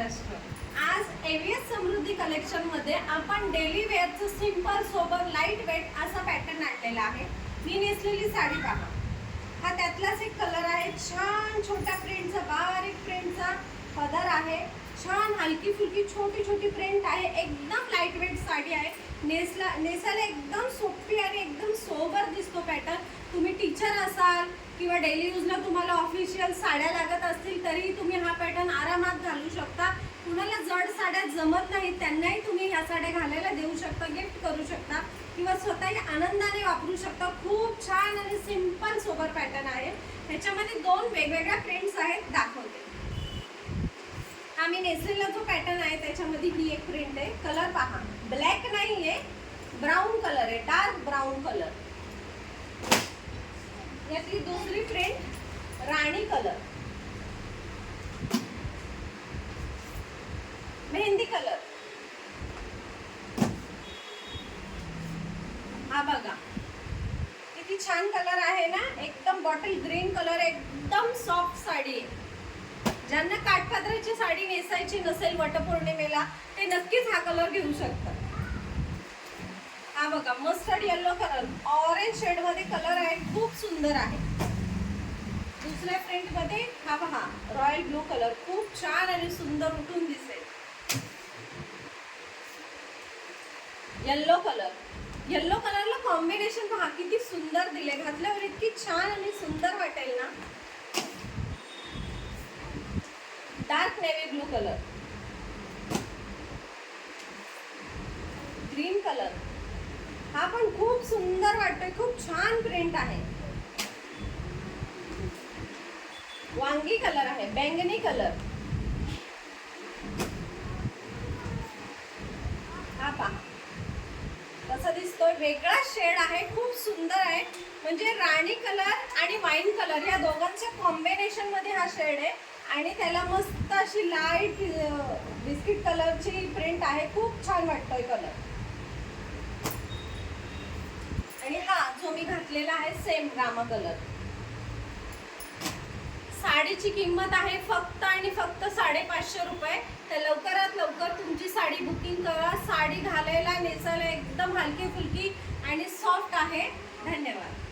महाराष्ट्र. आज एव्हीएस समृद्धी कलेक्शन मध्ये आपण डेली वेअरचं सिंपल सोबर लाईट वेट असा पॅटर्न आणलेला आहे. मी नेसलेली साडी पहा, हा त्यातलाच एक कलर आहे. छान छोट्या प्रिंटचा, बारीक प्रिंटचा पदर आहे. छान हलकी फुलकी छोटी छोटी प्रिंट आहे. एकदम लाईट वेट साडी आहे. नेसायला एकदम सोपी आणि एकदम सोबर दिसतो पॅटर्न. तुम्ही टीचर असाल किंवा डेली यूजला तुम्हाला ऑफिशियल साड्या लागत असतील तरी तुम्ही हा पॅटर्न आरामात घालू शकता. कुणाला जड साड्या जमत नाहीत त्यांनाही तुम्ही ह्या साड्या घालायला देऊ शकता, गिफ्ट करू शकता किंवा स्वतःही आनंदाने वापरू शकता. खूप छान आणि सिंपल सोबर पॅटर्न आहे. ह्याच्यामध्ये दोन वेगवेगळ्या प्रिंट्स आहेत, दाखवते. आम्ही नेसलेला जो पॅटर्न आहे त्याच्यामध्ये ही एक प्रिंट आहे. कलर पहा, ब्लॅक नाही आहे, ब्राऊन कलर आहे, डार्क ब्राऊन कलर. यातली दुसरी प्रिंट राणी कलर, मेहंदी कलर. हा बघा किती छान कलर आहे ना, एकदम बॉटल ग्रीन कलर, एकदम सॉफ्ट साडी आहे. ज्यांना काठपदराची साडी नेसायची नसेल वटपौर्णिमेला ते नक्कीच हा कलर घेऊ शकतात. हा बघा mustard yellow colour, orange shade मध्ये कलर आहे, खूप सुंदर आहे. दुसऱ्या प्रिंट मध्ये हा पहा रॉयल ब्लू कलर, खूप छान आणि सुंदर उठून दिसेल. येलो कलर, येलो कलरला कॉम्बिनेशन पहा किती सुंदर दिले, घातल्यावर इतकी छान आणि सुंदर वाटेल ना. Dark navy blue colour, green colour, हा पण खूप सुंदर वाटतोय, खूप छान प्रिंट आहे. वांगी कलर आहे, बैंगनी कलर. हा पहा कसा दिसतोय, वेगळा शेड आहे, खूप सुंदर आहे. म्हणजे राणी कलर आणि वाईन कलर या दोघांच्या कॉम्बिनेशन मध्ये हा शेड आहे आणि त्याला मस्त अशी लाईट बिस्किट कलरची प्रिंट आहे. खूप छान वाटतोय कलर. आणि हा जो मी घातलेला आहे सेम रामा कलर. साडीची किंमत आहे फक्त आणि फक्त 550 रुपये. तर लवकरात लवकर तुमची साडी बुकिंग करा. साडी घालायला नेसायला एकदम हलकी फुलकी आणि सॉफ्ट आहे. धन्यवाद.